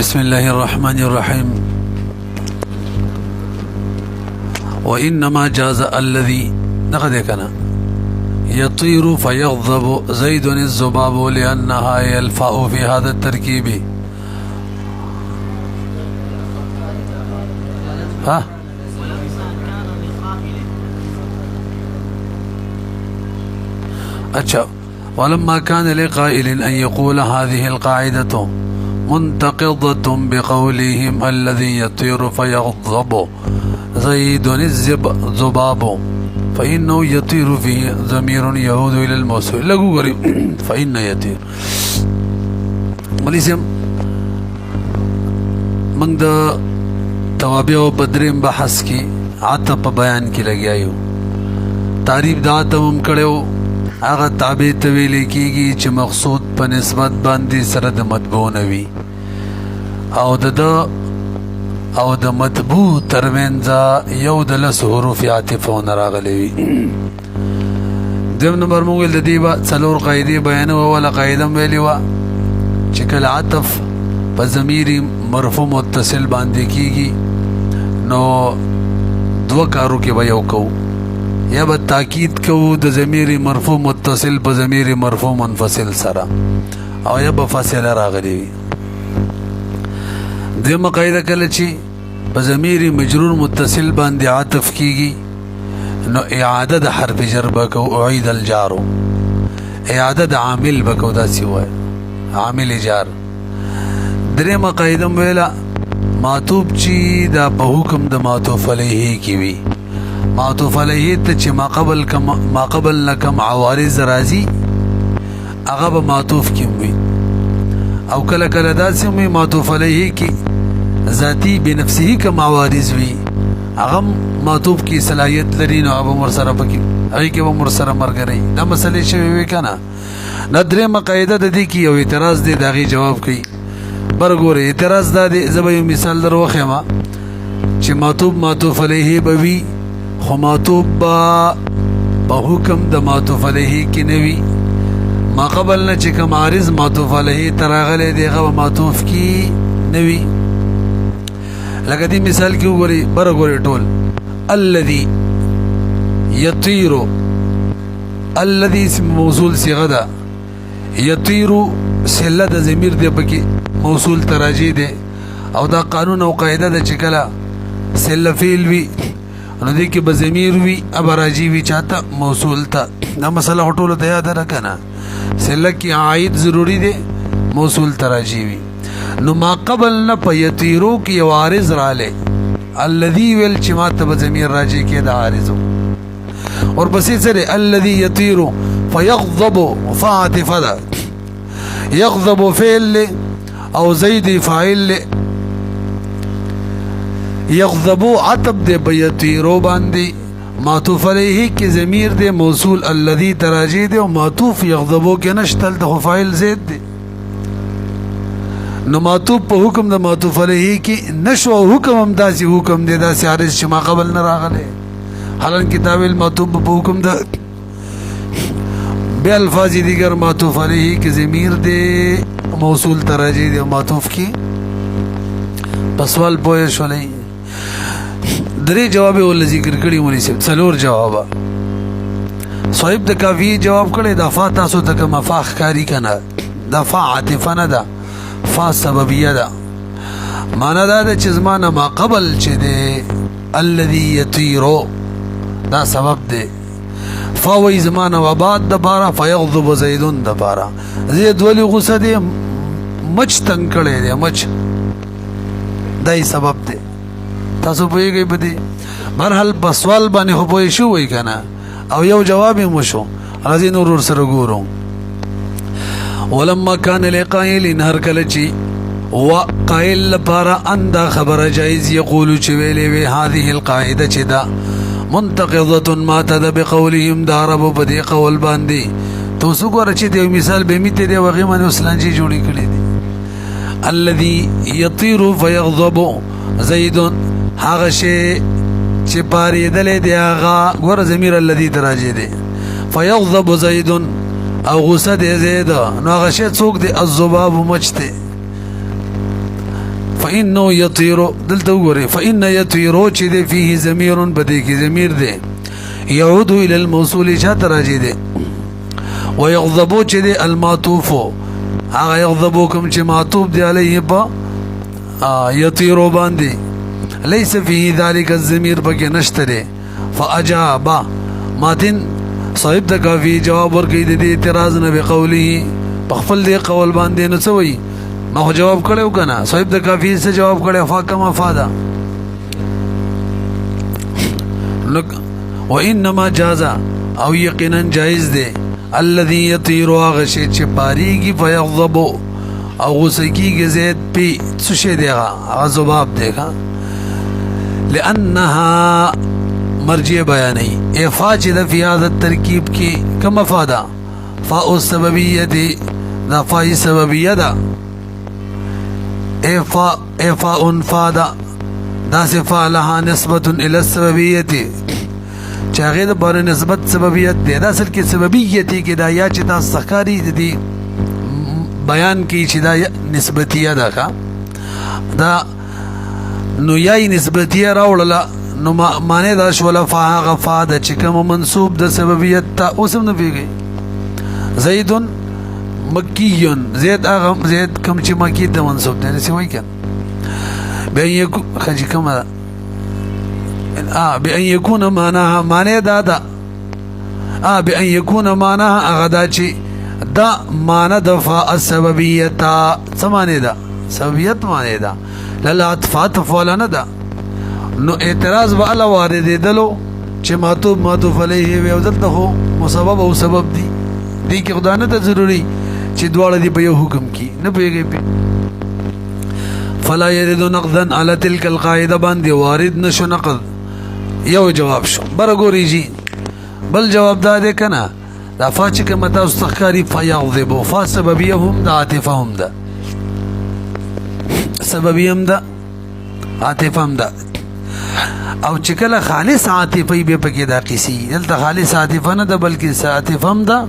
بسم الله الرحمن الرحيم. وإنما جاز الذي نقدكنا يطير فيغضب زيد الذباب لأنها يلفأ في هذا التركيب. ها अच्छा ولما كان لقائل أن يقول هذه القاعدة منتقضة بقولهم الذي يطير فيغضب زيد الذباب فإنه يطير فيه ضمير يعود إلى الموصول لغو غريب فإن يطير مليسم من دا توابع و بدرین بحث کی عطف بیان کی لگیایو تعریف دا عطفم کڑیو آغا تابع طویلی کیگی چه مقصود پا نسبت باندی سرد مطبوع نوی او دا مطبوع ترمینزا یو دلس حروف عطفون راغلیوی دیم نمبر موگل دا دیبا سلور قائدی بیانو والا قائدم ویلیوا چکل عطف پا ضمیری مرفوع متصل باندی کیگی نو دو کارو کی بیو کو یا با تاکید کو د ضمیر مرفوع متصل په ضمیر مرفوع منفصل سره او یا با فاصله راغلی دغه قاعده کله چې په ضمیر مجرور متصل باندې عطف کیږي نو اعاده د حرف جر بکو اعيد الجار اعاده د عامل بکو دا سی وای عامل جار درېمه قاعده ویلا معطوف چی دا په حکم د معطوف علیه کی وی معطوف علیه ته چې ما قبل لکم عوارض رازی هغه به معطوف کی وی او کله کله داسې وی معطوف علیه کی ذاتی بنفسه کم عوارض وی هغه معطوف کی صلاحیت لري نو ابو مرسره پکې هغه کې به مرسره مرګري دا مسلې شوی وی کنه ندره مقاعده د دې کی یو اعتراض دی داغي جواب کوي برګوره اعتراض دا دی زبې مثال دروخه ما چې معطوف علیه بوي خو معطوف په حکم د معطوف علیه کې نوي ما قبل نه چې کوم عارض معطوف علیه تراغله دیغه معطوف کی نوي لکه دې مثال کې وګوري برګوره ټول الذي يطير الذي اسم موصول صيغه ده يطير سله د ضمیر دی پکې موصول تراجی دی او دا قانون او قاعده د چکلا سله فعل وی نو دې کې به ضمیر وی ابراجی وی چاته موصول ته دا مسله ټول ته یاد راکنه سله کې عائد ضروری دی موصول تراجی وی نو ما قبل نه پيتیرو کې وارث رااله الذي ویل چې ماته به ضمیر راجی کې دا عارضو اور بسې سره الذي يطير فيغضب فاعتف ده يغضب فعل او زید فاعل يغضب عطب ده بيطيرو باندې معطوف علیه کی ضمیر ده موصول الذي تراجی ده او معطوف يغضبو کې نشتل ده فاعل زید ده نو معطوف په حکم د معطوف علیه کې نشو حکم هم داسې حکم ده داسې عارض چې ما قبل نه راغله حالان کتاب المعطوف په حکم ده بے الفاظ دیگر معطوف علیه کی ضمیر دے موصول تراجی دے معطوف کی پسوال پوئے شولی درې جواب ول ذکر کړي مونږ سب څلور جواب صاحب د کافی جواب کړي د فا تاسو ته کوم فاخ کاری کنه د فا عاطفه نه ده فا سببیه ده معنا دا چې زمانه ما قبل چې ده الذي يطير دا سبب ده فاوی زمانه و بعد د بارا فیغضب زیدون د بارا زید ولی غصه دی مچ تنگ کړي دی مچ دای سبب دی تاسو پوهیږئ په دې مرحل په سوال باندې خو پوه شو وای کنه او یو جواب مو شو راځي نور سره ګورو ولما كان لقائل هر کله چی وقائل لپاره اندا خبره جایز یقول چې ویلې وی هذه القاعده چې دا منتقضه ما تد بقولهم دارب بدی قول باندې تو سو ګور چې دی مثال به میته دی وغه من وسلنجي جوړی کړی دی الذي يطير فيغضب زيد هغه شی چې پاری دلې دی هغه ګور ضمیر الذي دراجه دی فيغضب زيد او غصه دی زید نو هغه شی څوک دی الذباب مچته فإنه يطير دلته وګورئ فإن يطير چې دی فيه ضمیر بدې کې ضمیر دی يعود الى الموصول چاته راځي دی ويغضب چې دی المعطوف هغه يغضب کوم چې معطوف دی علیه په يطير باندې ليس فيه ذلك الضمیر پکې نشته دی فأجاب ماتن صاحب د کافی جواب ورکړي د اعتراض نه بقوله په خپل دی قول باندې نو څه وایي ما خو جواب کړو کنه صاحب د کافی څه جواب کړو فاکما فادا وانما جاز او یقینا جائز دی الذي يطير غشي چې پاریږي فيغضب او غسکیږي زید پی څه شي دیغه غضباب دیغه لانها مرجع بیانی افا چې د فی هذا الترکیب کې کم افادا فاء السببیه دا فاء سببیه ده افاء فادا دا صفه لها نسبه الى السببیه چاغه د بار نسبت سببیت دی دا اصل کې سببیت کې دا یا چې تاسو ښکاری دي بیان کې چې دا نسبتیه ده دا نو یای نسبتیه راوړله نو معنی دا شو لفا غفا د چې کوم منسوب د سببیت ته اوسم نه پیږي زید مکی زید هغه زید کوم چې مکی ته منسوب دی څه وایي کنه به یو خجی کوم بأن يكون معناها معنی دا بأن يكون معناها اغدا چی دا معنی دفاع السببیتا سمانی دا سببیت معنی دا للعطفات فولا دا نو اعتراض با علا وارد دلو چی معطوف علیه وی ودلتا خو مسبب او سبب دی که خدا نتا ضروری چی دوار دی بیو حکم کی نپیگئی پی فلا يرد نقضا على تلك القاعده باندې وارد نشو نقض یو جواب شو برګوري جی بل جواب دا ده کنه دا فاچ کما تاسو تخکاری فیغضب فسببيهم دا عاطفهم دا سببيهم دا عاطفهم دا او چې کله خالص عاطفي به پکې دا قصي دلته خالص عاطفه نه ده بلکې عاطفهم دا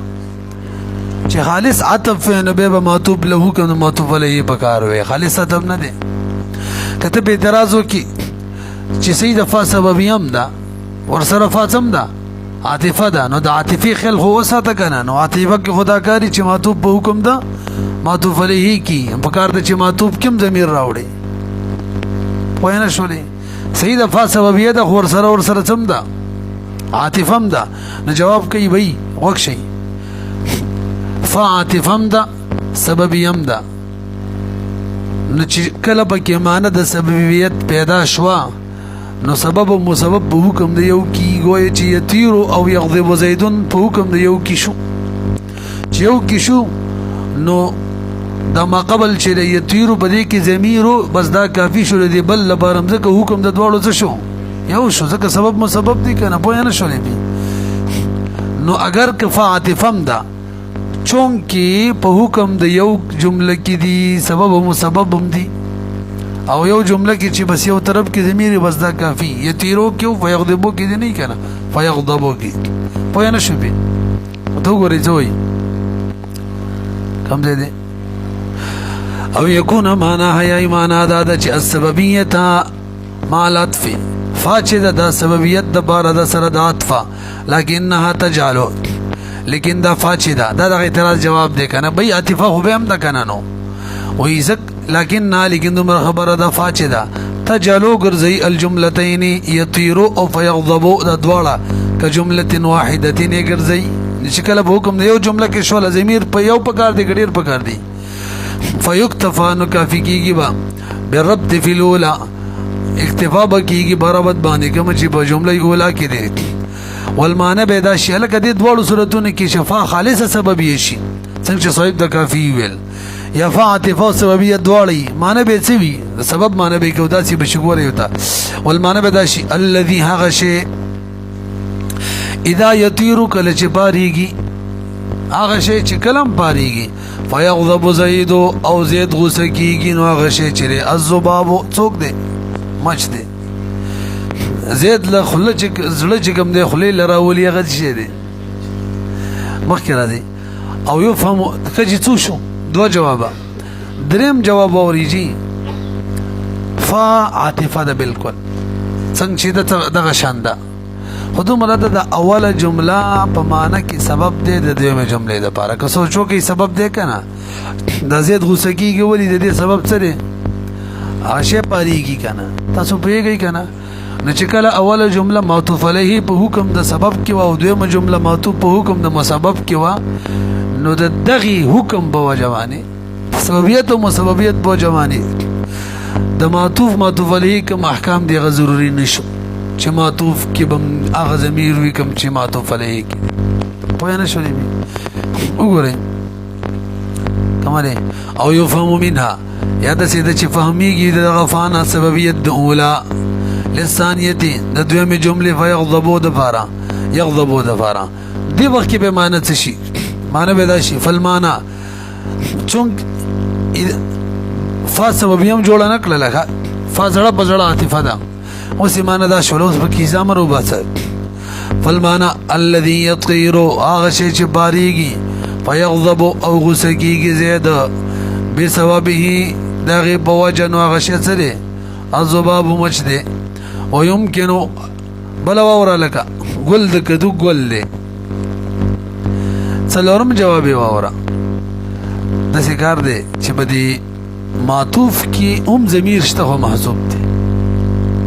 چې خالص عطف نه به معطوف له کوم معطوف علیه پکار وي خالص عطف نه ده کته به اعتراض وکي چې سید فا سببیم ده ورسره فاصم ده عاطفه ده نو د عاطفي خل هو ساته کنه نو عاطفه کې خدا کاری چې معطوف په حکم ده معطوف علیه کی پکار ده چې معطوف کوم ضمیر راوړي پوهنه شولې سید فا سببیه ده ورسره سم ده عاطفم ده نو جواب کوي وای وښی فعاطفم ده سببیم ده نو چې کله پکې معنی د سببیت پیدا شوا نو سبب او مسبب په حکم د یو کی گوی چې یطیر او یغضب زیدن په حکم د یو کی شو چې یو کی شو نو دا ما قبل چې یطیر په دې کې ضمیر بس دا کافی شو دی بل لپاره ځکه حکم د دواړو څه شو یو شو ځکه سبب مسبب دی کنه پوه نه شولې نو اگر کفاعتفم ده چونکی په حکم د یو جمله کې دی سبب او مسبب هم دی او یو جمله کې چې بس یو طرف کې ضمیر بس دا کافی یطیرو کې فیغضبو کې دی نه کنه فیغضبو کې پوه نه شو به تو ګورې زوی کم دې او یکون معنا حیا ایمان دا چې السببیه مع العطف فاچد دا سببیت د بار د سره د عطف لکنها تجعلو لیکن دا فاچدا دا اعتراض جواب دے کنه بھئی عاطفه خو به هم دا کنه نو وای زک لیکن دمر خبره دا فاچدا تجلو ګرځي الجملتين يطير او فيغضب دا دواړه ک جمله واحده ګرځي شکل به حکم یو جمله کې شول ضمیر په یو پکار دی ګډیر پکار دی فیکتفا نو کافی کیږي با بربط فی الاولى اکتفا بکیږي برابط باندې کوم چې په جمله اوله کې دی والمعنى بيدا شي لکه دې دوړو صورتونو کې شفا خالصه سببیه شي څنګه چې صاحب د کافی ویل یا فاعتفا سببیه دوړي معنی به څه وي سبب معنی به کودا سي بشګور یوتا والمعنى بيدا شي الذي هغه شي اذا يطير کل چې پاریږي هغه شي چې کلم پاریږي فيغضب زيد او زيد غوسه کیږي نو هغه شي چې الذباب څوک دی مچ دی زید له خله چې زړه چې کوم دی خله لراولي هغه شي دی مخکې راځي او یو فهم کجې څو شو دو جوابه دریم جواب اوريږي عاطفه عاطفه ده بالکل څنګه چې دغه شان ده خود مراد د اوله جمله په معنا کې سبب دی د دویمه جملې لپاره که سوچو کې سبب دی کنه د زید غوسه کیږي ولی د دې سبب څه دی عاشه پاریږي کنه تاسو پیږئ کنه نو چې کله اوله جمله معطوف علیه په حکم د سبب کې و او دویمه جمله معطوف په حکم د مسبب کې و نو د دغه حکم په وجوانه سببیت او مسببیت په وجوانه د معطوف علیه کوم احکام دی غ ضروری نشو چې معطوف کې بم اغه ضمیر وی کوم چې معطوف علیه کې پوه نه شولې وګورئ کماله او یفهم منها یا د سیده چې فهمیږي د غفانه سببیت د اوله لسانیتی د دویمه جمله فیغضبو د فارا یغضبو د فارا دی وخت کې به معنی څه شي معنی به دا شي فلمانا چون فا سببیم جوړ نه کړل لکه فا زړه بزړه عاطفه ده اوس معنی دا شولوس په کیسه مرو باسه فلمانا الذي يطير هغه شی چې باریږي فیغضب او غصه کیږي زید بسببه دغه په وجه نو هغه شی سره الذباب مچ ده ويمكن بلا وره لك ګل د کدو ګل ده څلورم جواب وره د ذکر ده چې بدی معطوف کی ضمیر شته محذوب ده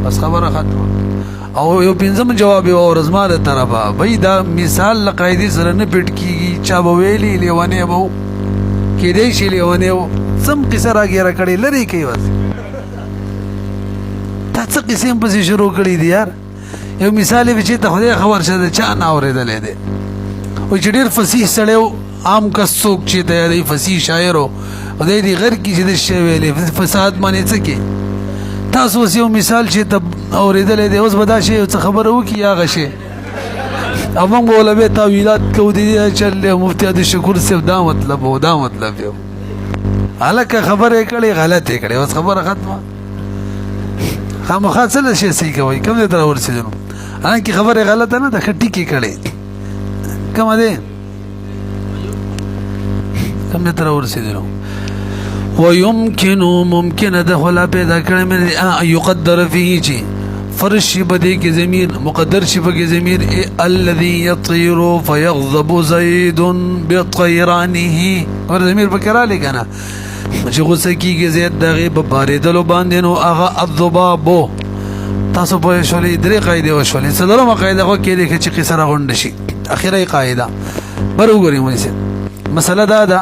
بس خبره ختمه او یو پنځم جواب ورزما د طرفه وای دا مثال لقایدی سره نه پټ کیږي چا به ویلی لیوانه بو کې دې شی لیوانه سم قصه راګیره کړي لري کوي وس تاسو قسم په شروع کړی دی یار یو مثال به چې ته خدای خبر شه چا نه اوریدلې ده او چې ډیر فصیح سړیو عام کڅوک چې دی فصیح شاعر او دې دی غیر کی چې د شی ویلې فساد باندې څه کې تاسو یو مثال چې ته اوریدلې دی اوس بدا شی څه خبره وکي یا غشه اومن بوله به تعویلات کو دي چل مفتی د شکر صاحب دا مطلب یو الکه خبره کړي غلطه کړي اوس خبره ختمه خامخا څه شي سي کوي کوم دې تر ورسېدو ان کی خبره غلطه نه ده خټی کی کړي کوم دې کوم دې تر ورسېدو ويمكن ممكن دخل پیدا کړي مې يقدر فيه چی فرش بدی کی ضمیر مقدر شفه کی ضمیر الذي يطير فيغضب زيد بطيرانه اور ضمیر بکرا لګنا چې غوسه کیږي زید دغه په باریدلو باندې نو هغه الذباب تاسو په شولې درې قاعده او شولې څلورمه قاعده خو کې دي چې قصره غونډ شي اخیری قاعده بر وګورئ مونږه مسله دا ده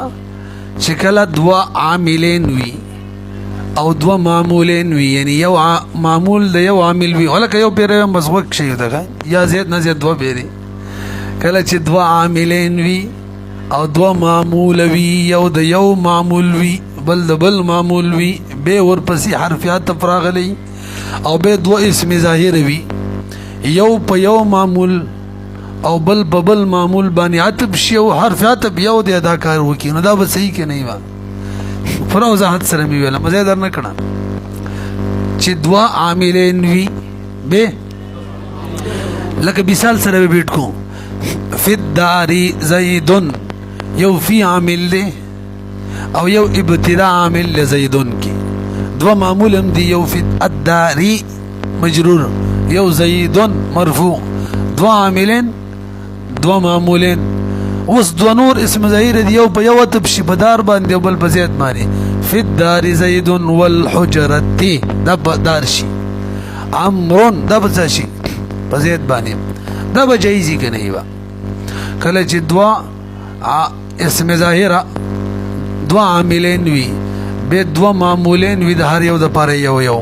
چې کله دوا عاملین وي او دوا معمولین وي یعنی یو معمول د یو عامل وي ولکه یو پیره مزغوک شي ده یا زید نه زید دوا پیری کله چې دوا عاملین وي او دوا معمول وي یو د یو معمول وي بل د بل معمول وي به ورپسې حرفیات تفراغلی او به دوا اسم ظاهر وي یو په یو معمول او بل ببل معمول باندې عتب شی او حرفیات یو د ادا کار وکي نو دا به صحیح کې نه و فروزات سره می ویل مزه در نه کړه چې دوا عاملین وی به لکه مثال سره به بیت کو فی الدار زید یو فی عامل له او یو ابتداء عامل لزیدن کی دوا معمول هم دی یو فی الدار مجرور یو زیدن مرفوع دوا عاملین دوا معمولین اوس دو نور اسم ظاهر دی یو په یو تبشی بدار باندې بل په زیات معنی فی الدار زید والحجرتی دا دار شي عمرون دا په شي په زیات باندې دا به جایزی کنه ایوا کله چې دوا اسم ظاهر دوا عاملین وی به دوا معمولین وی د هر یو د پاره یو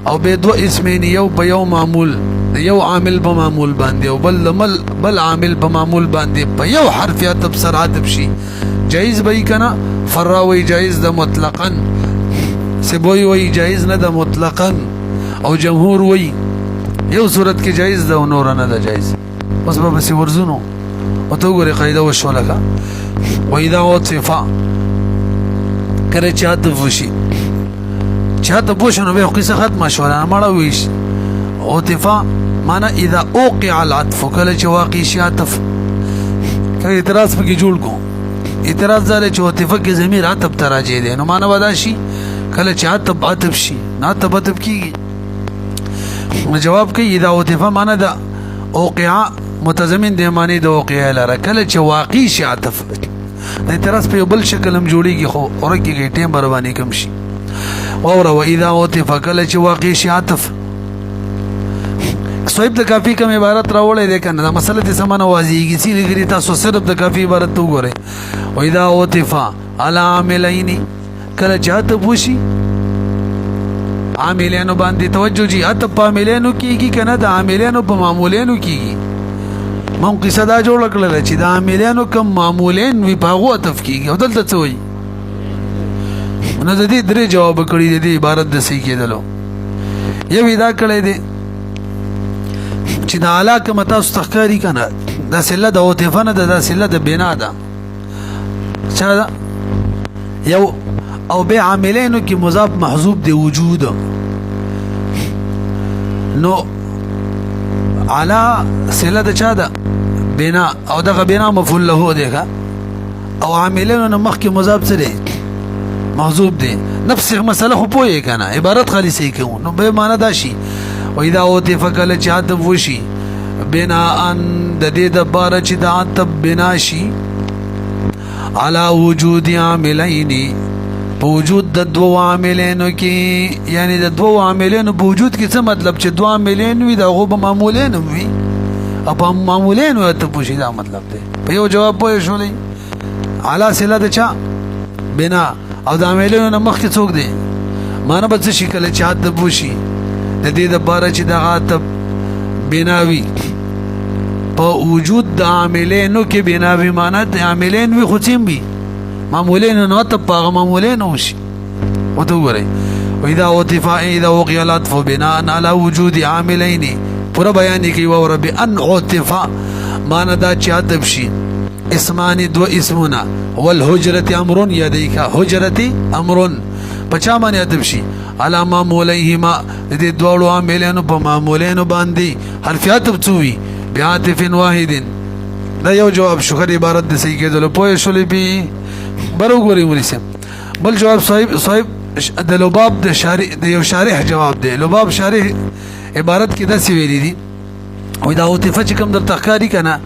او به دوا اسمین یو په یو معمول یو عامل په معمول باندې او بل عامل په معمول باندې په یو حرفیات تبصرات بشي جایز به کنا فراوی جایز ده مطلقاً سبوی وی جایز نه ده مطلقاً او جمهور وی یو صورت کې جایز ده او نور نه ده جایز بس به بس ورزونو او تو ګوري قاعده وشو لکه و اذا وصفا کله چاته وشي چاته پوښنه به قصه ختمه شو نه مړ ویش عطفا معنی اذا اوقع العطف کله چې واقع شي عطف کله اعتراض پکې جوړ کو اعتراض زره چې عطف کې ضمیر عطف تراجه دي نو معنی ودا شي کله چې عطف شي عطف کیږي. جواب کوي اذا عطف معنا دا اوقع متضمن دی معنی د اوقع لره. کله چې واقع شي عطف د اعتراض په بل شکل هم جوړیږي خو اورکه ټیم بربانی کم شي. اور و اذا عطف کله چې واقع شي عطف صاحب د کافی کوم عبارت راوړی دی کنه دا مسله دې سمانه واضحېږي چې لګري تاسو صرف د کافی عبارت وګورئ. و اذا عطف على عاملين کله چې عطف وشي عاملینو باندې توجه جی عطف په عاملینو کیږي کنه د عاملینو په معمولینو کیږي. مون قصه دا جوړ کړل چې د عاملینو کم معمولین وی پاغو عطف کیږي او دلته څه وایي نو د دې درې جواب کړی دی عبارت د صحیح کېدلو. یو دا کړی دی چې د علاقه متا استخکاری کنه دا سله د عطف نه ده دا سله د بنا ده چا ده یو او به عاملینو کې مضاف محذوب دی وجود نو علا سله د چا ده بنا او دغه بنا مفعول له دی او عاملینو نه مخکې مضاف سره محذوب دی نفس مسله خو پوهې کنه عبارت خالي صحیح کوو نو به معنا دا شي. و اذا عطف کله چې عطف وشي بنا ان د دې د بار چې د عطف بنا شي على وجود عاملین په وجود د دوه عاملینو کې یعنی د دوه عاملینو په وجود کې څه مطلب چې دوه عاملین وي دا غو به معمولین وي او په معمولین وي ته پوښي دا مطلب دی. په یو جواب پوه شولې علا سله د چا بنا او د عاملینو نه مخکې څوک دی معنا به څه شي کله چې عطف وشي د دې د باره چې د عطف بناوي په وجود د عاملینو کې بناوي معنا د عاملین وي خو څیم وي معمولین نو عطف په معمولین وشي وته وګورئ. و اذا عطف اذا وقع العطف بناء على وجود عاملين پورا بیان کی و رب ان عطف معنا دا چې عطف شي اسمان دو اسمنا والهجرة امر يديك هجرتي امر پچا باندې عطف شي على معموليهما دې دوړو عاملینو په معمولینو باندې حرف عطف څوي بعاطف واحد. دا یو جواب شو خر عبارت د صحیح کېدل پوه شولې به برو ګوري ولسم. بل جواب صاحب د لباب د شارح د یو شارح جواب دی. لباب شارح عبارت کې دا سی ویلي دي او دا عطف چې کوم در تخکاری کنه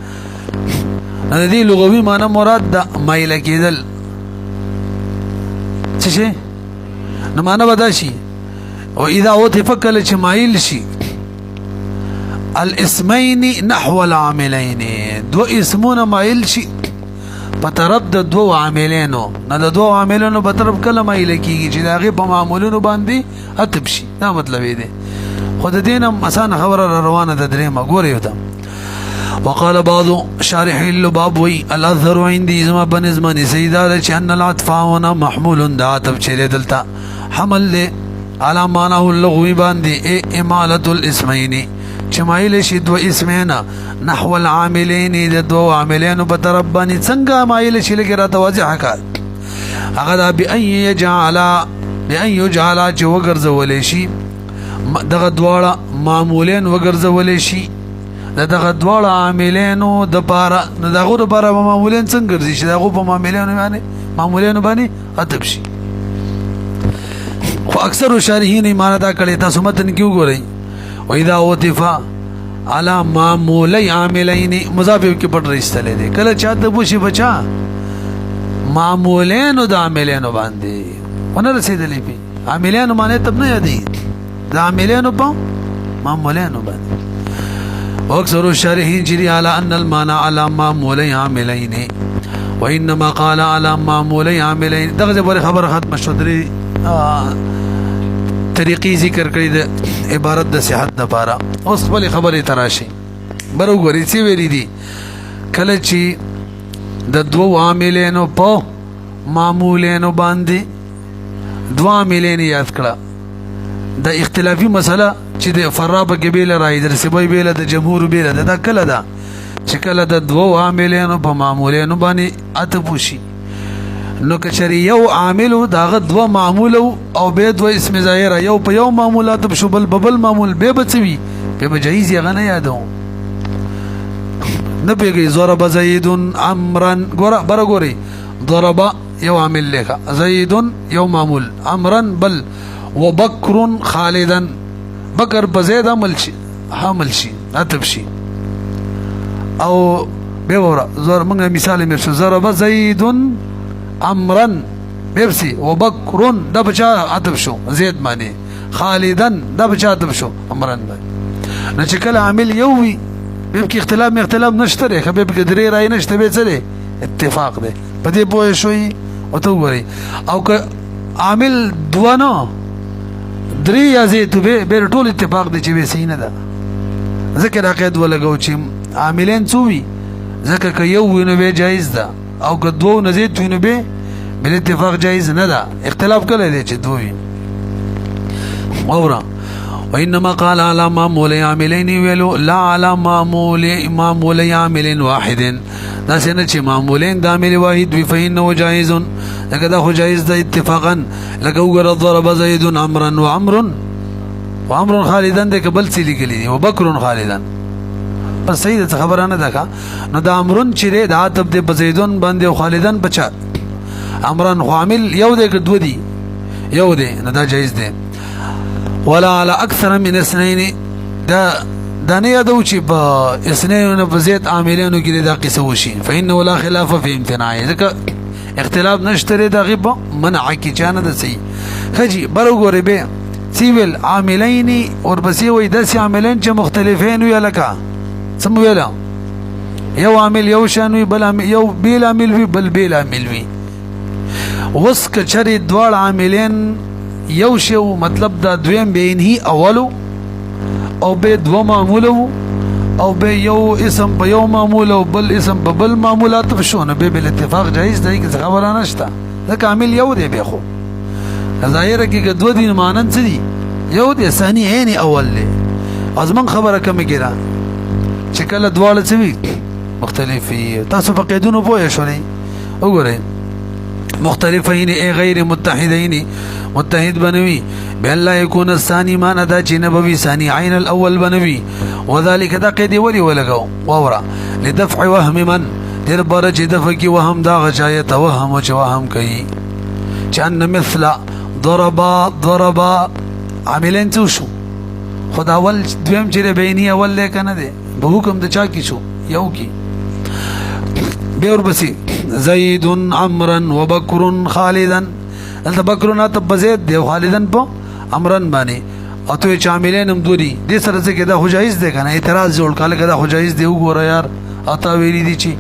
د دې لغوي معنی مراد د مایل کېدل څه شي نو معنی ودا شي. او اذا عطف کله چې مایل شي الاسمين نحو العاملين دو اسمونه مایل شي په طرف د دوه عاملینو نه د دوه عاملینو په طرف کله مایل کیږي چې داغه په معمولونو باندې عطف شي دا مطلب دی. خود دینم اسانه خبره روانه د درې ما ګوري وته. وقال بعض شارح اللباب وي الاظهر عندي زما بنزمن سيدا چې ان العطف هنا محمول د عطف چې دلته حمل له على معناه اللغوي باندې اماله الاسمين چې مایل شي دوه اسمونه نحو العاملين د دوه عاملینو په طرف باندې څنګه مایل شي لګره توجه کړه هغه بأن يجعل چې وګرځول شي دغه دواړه معمولین وګرځول شي دغه دواړه عاملینو د پاره دغه د پاره معمولین څنګه ګرځي چې دغه په معمولینو باندې عطف شي. خو اکثر شارحین ایمان دا کړي تاسو متن کیو ګورئ. و اذا عطف على معمولي عاملين مضاف کې پټ رښتلې دي کله چا د بوشي بچا معمولین د عاملینو باندې ونه رسیدلې په عاملینو معنی تب نه یادي د عاملینو په معمولینو باندې. واكثر الشارحين جري على ان المعنى على معمولي عاملين وانما قال على معمولي عاملين دغه خبر ختم شودري طریقې ذکر کړی د عبارت د صحت لپاره. اوس بل خبرې تراشي برو ګوري چې ویلي دي کله چې د دوه عاملینو په معمولینو باندې دوه عاملین یاد کړه د اختلافي مسله چې د فرابه کې بیل راځي در سبای بیل د جمهور بیل دا کله ده چې کله د دوه عاملینو په معمولینو باندې عطف وشي نو کچری یو عامل داغه دوه معمول او به دوه اسم ظاهر یو په یو معمولات بشبل ببل معمول به بچوي به جایز یې غنه یادو نه پیږي ضرب زید عمرا ګور برګوري ضرب یو عامل لیکا زید یو معمول امرا بل وبکر خالدا بکر په زید حمل شي عطف شي او به ورا زور موږ مثال مې شو ضرب زید امرا بيبسي وبکر دا بچا عطف شو زید معنی خالدا دا بچا عطف شو امرا نو چې کله عامل یو وي به کې اختلاف نشته دی خو به کې درې راي نشته به څه دی اتفاق دی په دې پوه شوي او ته وګورئ او که عامل دوه نو درې یا زید به ټول اتفاق دی چې به صحیح نه ده ذکر عقید ولګو چې عاملین څو وي ځکه که یو وي نو به جایز ده او که دوه نه زید وي نو به بل اتفاق جایز نه ده اختلاف کله دی چې دوه وي اورا وانما قال على معمول عاملين ویلو لا على معمول عامل واحد دا څنګه چې معمولین د عامل واحد وي فإنه جائز لکه دا خو جایز ده اتفاقا لکه وګوره ضرب زید عمرا وعمر خالدا د قبل څه لیکلي وبکر خالدا بس صحیح ده خبره نه ده نو دا عمرن چې د عاتب د زیدون باندې او خالدن بچا عمرن عامل یو د دوه دی یو دی نه دا جایز ده ولا على اكثر من اثنين دا نه یادو چې په اثنين په زید عاملینو کې دا قصه وشي فإنه لا خلاف في امتناعه ځکه اختلاف نشته دا غیب منع کی چانه ده صحیح خجی برګورې به سیویل عاملین اور بس وي داسې عاملین چې مختلفین وي لکه سم ویلا یو عامل یو شان وي بل یو بیل عامل وي بل بیل عامل وي وس کچری دوړ عاملین یو شو مطلب دا دویم به انهي اولو او به دو معمولو او به یو اسم په یو معمول او بل اسم په بل معمولات بشونه به بل اتفاق جایز دی که خبره نشته دا کامل یو دی به خو ظاهر کې دوه دین مانند دي یو دی ثاني عین اول دی ازمن خبره کوم کېده چې کله دواړه څه مختلفي تاسو په قیدونو پوه شئ وګورئ مختلفين اي غير متحدين متحد بنوي بأن لا يكون الثاني ما ندا چې نبوي ثاني عين الاول بنوي وذلك دا قيد ولي ولګو وورا لدفع وهم من دیر بار چې دفع کی وهم دا غچا توهم او وهم کوي چې ان مثل ضرب عاملين شو خدا اول دویم چې بیني اول لیکنه ده به حکم د چا کی شو یو کی به ور بسی زید عمرا وبکر خالدا انت بکرنا تب زید دی خالدا په امرن باندې او ته عاملین هم دوی دې سره څه کېدا حجایز دی کنه اعتراض جوړ کاله کېدا حجایز دی وګوره یار او تا ویلی دي چې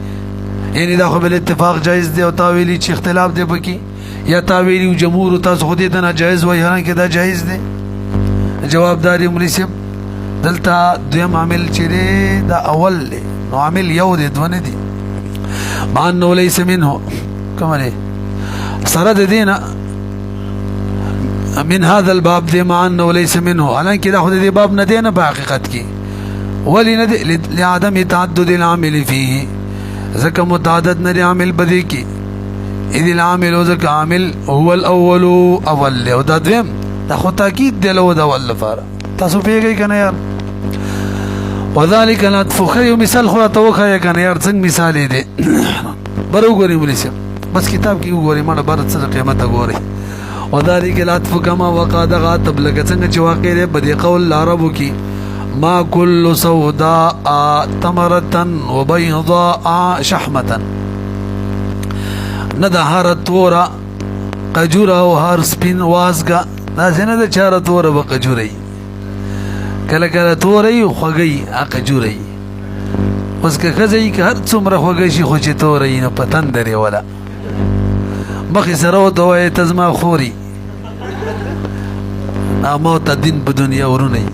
یعنی دا خو بل اتفاق جایز دی او تا ویلی چې اختلاف دی پکې یا تا ویلی جمهور تاسو خو دې نه جایز وای هران کې دا جایز دی جوابداري مولوی دلته دویم عامل چې دا اول دی نو عامل یو دی دوه نه دی مع انه ليس منه كما ليه سرد دينا من هذا الباب دي مع انه ليس منه حالانکه دا خود دي باب نه دی نه په حقیقت کې ولی نه لعدم تعدد العامل فيه ذکر متعدد نه عامل بدی کې اذ العامل ذکر عامل هو الاول اول او دا دویم دا خو تاکید دی له دا اول لپاره تاسو پیږئ کنه یار وذلك لا تفخر مثال خو توخه کنه یار څنګه مثال دی برو ګوري مولسم بس کتاب کې وګوري مړه بر څه قیمت وګوري وذلك لا تفكما وقاد غاتب لك څنګه چې واقع دی بدی قول العربو کې ما كل سوداء تمرة وبيضاء شحمة ندا هر تورا قجوره او هر سپین وازګه دا څنګه د چاره تورا وقجوري کله کله توري خوږی اقجوري اوس که خزي که هر څومره خوږی شي خو چې توري نه پتن دري ولا مخې سره وته وای تزما خوري امو ته دین په دنیا ورونی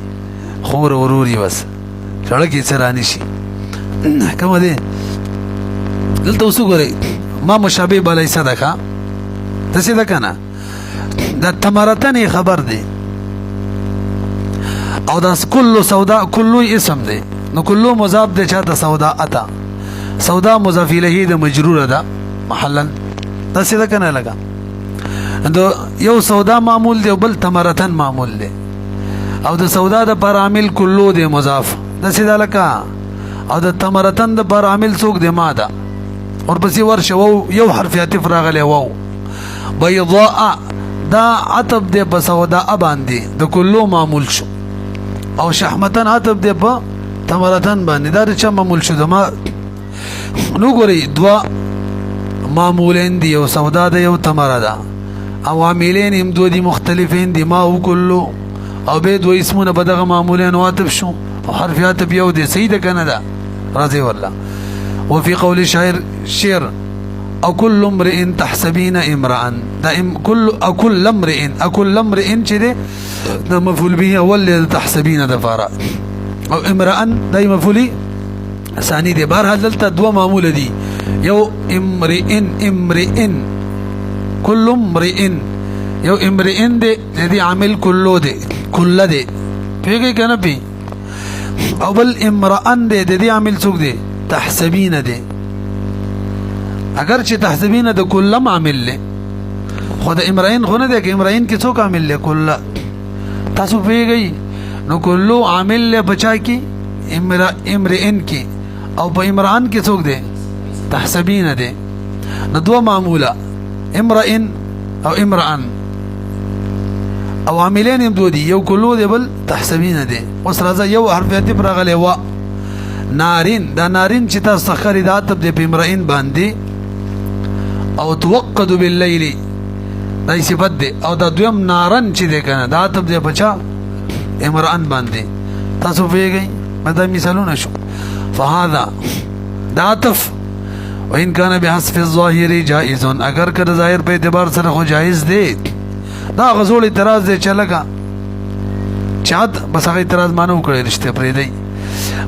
خور وروري بس چړه کې سرانی شي کوم دي دلته اوس ګورئ ما مشابه بلای صدقه تاسو دا کنه دا تمرتن خبر دی او دا کلو سودا کلو اسم دی نو کلو مضاف دی چاته سودا اتا سودا مضاف الیه د مجرور ده محلا تاسو دا کنه لگا اندو یو سودا معمول دی بل تمرتن معمول دی او د سودا د پر عامل کلو دی مضاف د سیدا لکا او د تمرتن د پر عامل څوک دی ماده اور پسې ورشه وو یو حرف عطف راغلی وو بیضاء دا عطب دی په سوداء باندې د کلو معمول شو او شحمتن عطب دی په تمرتن باندې دا چا معمول شو دما نو ګوري دوا معمولین دی یو سودا ده یو تمره ده او عاملین هم دو دي مختلفین دي ما او کلو او به دو اسمونه بدغه معمولین عاطف شو او حرفیات بیو دي سید کنه ده رضی الله وفي قول الشاعر شعر او كل امرئ تحسبين امرا دا كل امرئ چې ده مفعول به اول تحسبين دفارا او امرا دا مفعول ثاني دي بار دلته دو معمول دي یو امرئ كل امرئ یو امرئ دي عامل كله دي كله دي پیږي کنه پی او بل امرأ دي عامل څوک دي تحسبين دي اگر چې تحسبين د کله عامل له خود امرئ خو نه دي کې امرئ کې څوک عامل له کله تاسو پیږي نو کله عامل له بچا کې امرئ کې او په امران کې څوک دي تحسبين دي نو دو معموله امرئ او امرأ او عاملين هم دو دي یو کلو دي بل تحسبين دي اوس راځه یو حرفیت پر غلې وا نارین دا نارین چې تاسو خري د عتب دي په امرئ باندې او توقد بالليل دا صفت دي او دا دویم نارن چې دي کنه دا عتب دي بچا امرأ باندې تاسو پیږئ مدا مثالونه شو فهذا دا عطف وإن كان بحسب الظاهر جائز اگر کړه ظاهر په اعتبار سره خو جائز دی دا غزول اعتراض دی چې لکه چات بس هغه اعتراض مانو کړی رشته پرې دی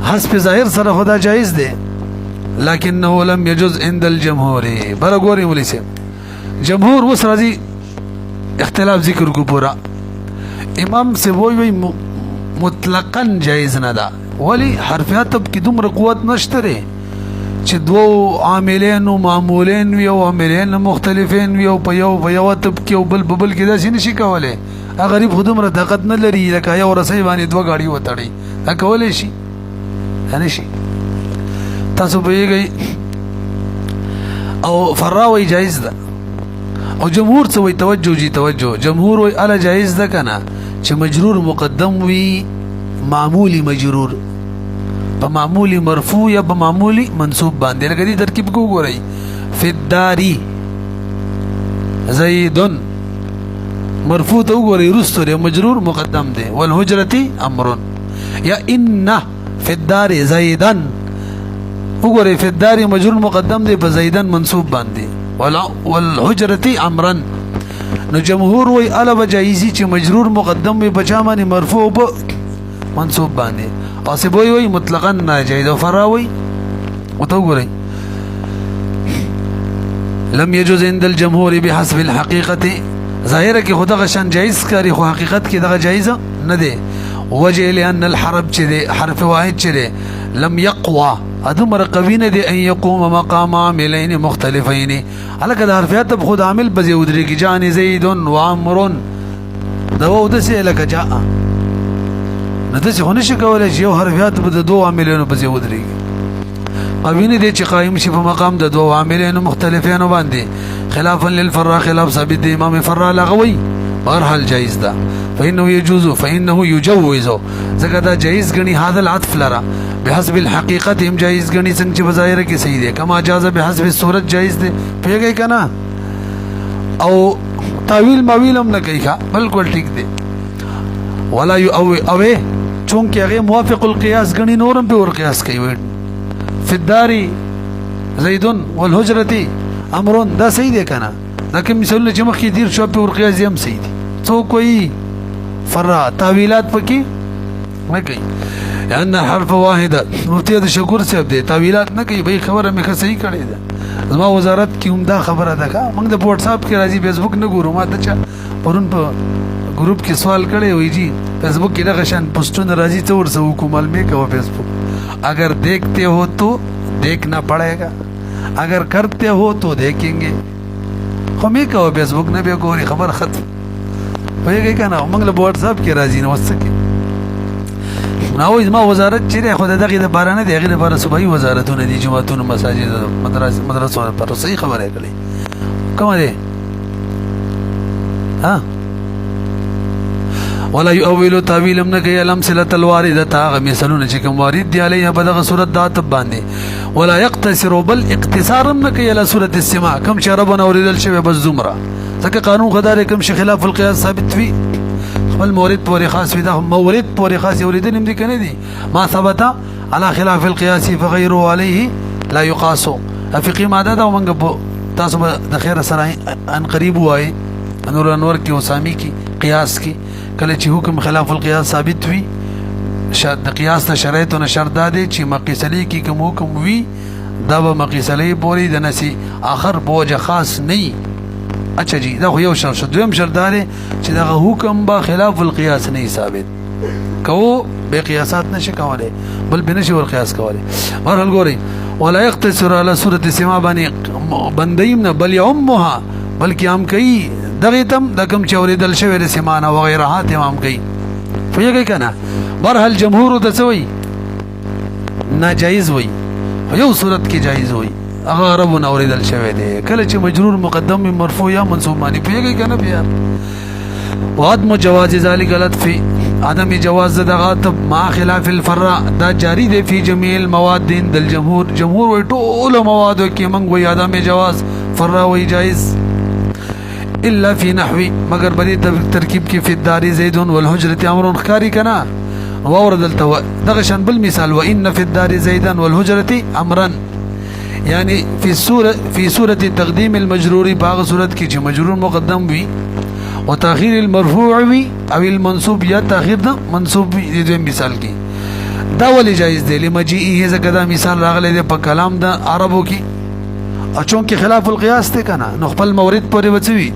حسب ظاهر سره خدا جائز دی لكنه لم يجوز عند الجمهور برګوري ولسه جمهور وس راځي اختلاف ذکر کو پورا امام سے وی مطلقاً جائز نه ده ولی حرفیات کې دومره قوت نشته چې دو عاملین او معمولین وي او عاملین مختلفین وي او په یو تب کې او بل کې دا شي کوله غریب خودمره طاقت نه لري لکه یو رسې باندې دوه غاړي وتړي دا کولای شي نه شي تاسو به او فراوي جائز ده او جمهور څه وي توجه جمهور وي الا جائز ده کنه چې مجرور مقدم وي معمولی مجرور په معمولی مرفوع یا په معمولی منصوب باندې لکه دې ترکیب کو ګورئ فی الداری زید مرفوع ته وګورئ رستو مجرور مقدم دی والهجرتی امر یا ان فی الدار زیدن وګورئ فی الدار مجرور مقدم دی په زیدن منصوب باندې والهجرتی امرا نو جمهور وی الا بجایزی چې مجرور مقدم وي بچا باندې مرفوع په منصوب باندې او سبوي وي مطلقاً ناجائز او فراوي وتوغري لم يجوز عند الجمهور بحسب الحقيقه ظاهره کې خدغه شان جائز کاری خو حقیقت کې دغه جائزه نه دی وجه لان الحرف چې حرف واحد چې لم يقوى ادمر قوینه دي ان يقوم مقام عاملين مختلفين الکه د حرفیات په خود عامل بزي ودري کی جان زید و عمرو دا و د سه لکه جاء نو د څه هونه شي کولای چې یو حرفیات په دوه عاملینو بزي ودري قوینه دي چې قائم شي په مقام د دوه عاملینو مختلفين باندې خلافا للفراء خلاف ثابت دي امام فراء لغوي بهرحال جائز ده فانه يجوز ځکه دا جائز غني هذا العطف لرا بحسب الحقيقه هم جائز غني څنګه چې بظاهر کې صحیح ده کما جاز بحسب الصورت جائز ده پیږي کنه او تعویل مویل هم نه کوي بالکل ٹھیک ده ولا اوه چونکه هغه موافق القياس غني نورم په ور قياس کوي في الدار زيد والهجرة امر دا صحیح ده کنه لكن مثال چې مخکې دیر شو په ور قياس هم صحیح دي تو کوئی فرع تعویلات پکې نه کوي لأن حرف واحده مفتي د شکور صاحب دي تعویلات نه کوي به خبره مې صحیح کړې ده زما وزارت کې هم دا خبره ده کا موږ د واتس اپ کې راځي فیسبوک نه ګورو ما ته چا پرون په ګروپ کې سوال کړي وي جی فیسبوک کې دغه شان پوسټونه راځي ته ورسو کومل مې کوه فیسبوک اگر دیکھتے ہو تو دیکھنا پڑے گا اگر کرتے ہو تو دیکھیں گے خو مې کوه فیسبوک نه به ګوري خبر ختم وایي کنه موږ له واتس اپ کې راځي نو وسکه نو زما وزارت چې خو دغه د بارانه دغه د بار صوبایي وزارتونه دي جماعتونو مساجد مدرسو پر صحیح خبره کړي کوم دي ها ولا يؤول تاويل من كي الامثله الوارده مثلون چې کوم وارد دی علیه بدغه صورت د عطف باندې ولا يقتصر بل اقتصار من كي الى صورت السماع كم شربنا اوریدل شوی بس زمره ځکه قانون خدای کوم شي خلاف القياس ثابت وي خپل مورد پورې خاص وي دا مورد پورې خاص اوریدل هم دي کنه دي ما ثبت على خلاف القياس فغيره عليه لا يقاس افقي ماده دا ومنګ تاسو د خیر سره ان قریب وای نور انور کی وسامی کی قیاس کی کله چې حکم خلاف القياس ثابت وي شرط د قياس د شرایطو نه شرط ده چې مقیسلی کی کوم حکم وي دا به مقیسلی پوری د نسی اخر بوجه خاص نه اچھا جی دا خو یو شرط شو دویم شرط ده چې دا حکم با خلاف القياس نه ثابت کو به قیاسات نشي کوله بل بنشي ور قیاس کوله مرحل ګوري ولا يقتصر على صورت السماع بندیم بل يعمها بلکې هم کوي دغه تم د کوم چوریدل شوی د سمانه و غیره تمام کوي فیږي کنه برحل جمهور د سوی ناجایز وي یو صورت کې جایز وي هغه رب اوریدل شوی دی کله چې مجرور مقدم مرفوع یا منصوب معنی فیږي کنه بیا وعدم جواز ذلك غلط في عدم جواز دغه مع خلاف الفرع دا جاری دی فی جميع المواد عند الجمهور جمهور وی ټول مواد کې موږ وی عدم جواز فرع وی جائز الا في نحوي مگر بری ترکیب کې فی الدار زید والحجره امر خاری کنا وورد دغه شان بالمثال وان في الدار زيدا والحجره امرا يعني في سوره تقديم المجرور باغ صورت کې چې مجرور مقدم وي وتاخير المرفوع وي او المنصوب یا تاخير د منصوب وي د مثال کې دا ولې جایز دی لمجيئه زکه دا مثال راغلی دی په کلام د عربو کې اچون کې خلاف القياس ته کنه نو خپل مورد پورې وڅوي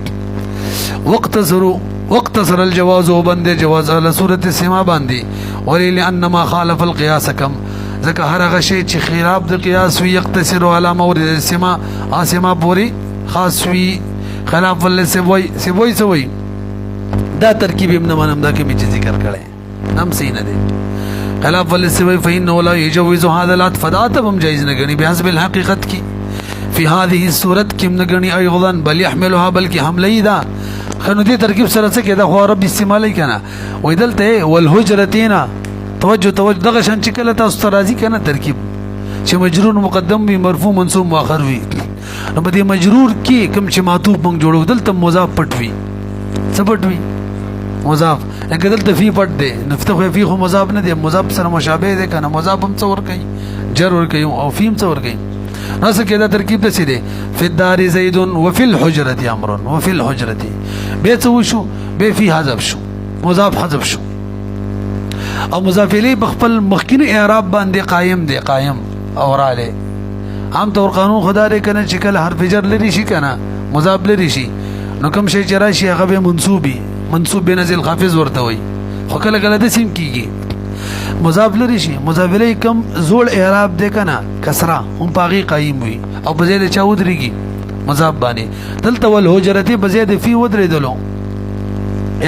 واقتصر الجواز وبند جواز على صورت السماع باندې ولي لان ما خالف القياس كم ځکه هر هغه شی چې خلاف د قياس وي يقتصر على مورد السماع اسماع پوری خاص وي خلاف ول سوي دا ترکیب ابن منم دا کې چې ذکر کړي نام صحیح نه دي خلاف ول سوي فإنه لا يجوز هذا العطف فداتهم جائز نه غني بحسب الحقيقت کی في هذه الصورة كم نغني ايضا بل يحملها بلکې حمله دا خنو دي ترکیب سره څه کې دا خو رب استعمالي کنه ویدلته والهجرتين توجه دغه شان چې کله تاسو راضي کنه ترکیب چې مجرور مقدم وي مرفوع منصوب مؤخر وي نو بده مجرور کې کوم چې معطوف مونږ جوړو دلته مضاف پټ وي څه پټ وي مضاف لکه دلته فی پټ دی نفتخ فی خو مضاف نه دی مضاف سره مشابه دی کنه مضاف هم څور کوي جر ور کوي او فیم څور کوي نو څه کېدا ترکیب د څه دی فی الدار زید وفي الحجره امر وفي الحجره به څه شو به فی حذف شو مضاف حذف شو او مضاف الیه بخپل مخکینه اعراب باندې قائم دی قائم اوراله عام طور قانون خدا دې کنه چې کله حرف جر لري شي کنه مضاف لري شي نو کوم شی چې راشي هغه به منصوب بنزل خافض ورته وي خو کله کله د سیم کیږي مضاف لري شي مضاف الیه کم زوړ اعراب دې کنه کسره هم پاغي قائم وي او په زید چا ودرېږي مضاف باندې دلته ول هجرته په زید فی ودرېدلو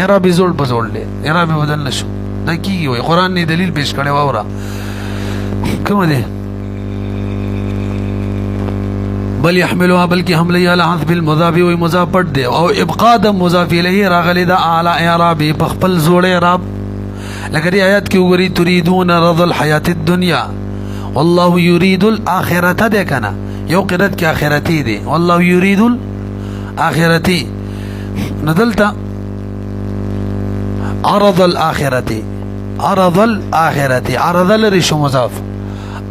اعراب زوړ په زوړ دې اعراب بدل نشو دا کیږي وي قران نه دلیل پیش کړي واوره کوم دې بل يحملها بلکې حمله على حذف المضاف و مضاف پټ دی او ابقاء د مضاف الیه راغلی دا اعلی اعراب په خپل زوړ اعراب لکه دې آیات کې وګورئ تريدون رضا الحیات الدنیا والله يريد الاخره ده کنه یو قرات کې اخرتی دی والله يريد الاخرتی ندلتا عرض الاخرتی عرض لري مضاف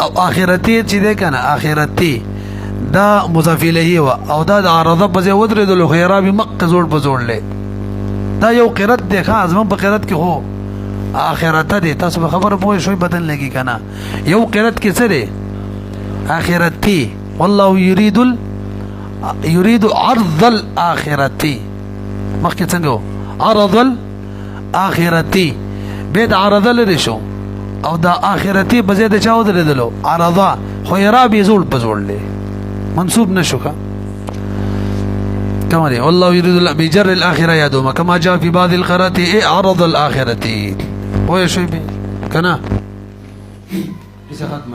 او اخرتی چې ده کنه اخرتی دا مضاف الیه او دا د عرضه په ځای ودرېدلو خو اعراب مقه زوړ په زوړ لې دا یو قرات دی خاص من په قرات کې هو اخرته دی تاسو به خبره پوه شوي بدن لګي کنه یو قرات کې څه دی اخرتی والله يريد عرض الاخرتی مخکې څنګه عرض الاخرتی به د عرضه لري شو او دا اخرتی په ځای د چا ودرېدلو عرضه خو اعراب یې زوړ په زوړ لې منصوب نشوكا كما دي والله يريد بجر الآخرة يا دوما كما جاء في بعض القراءات عرض الآخرة ويا شوي كنا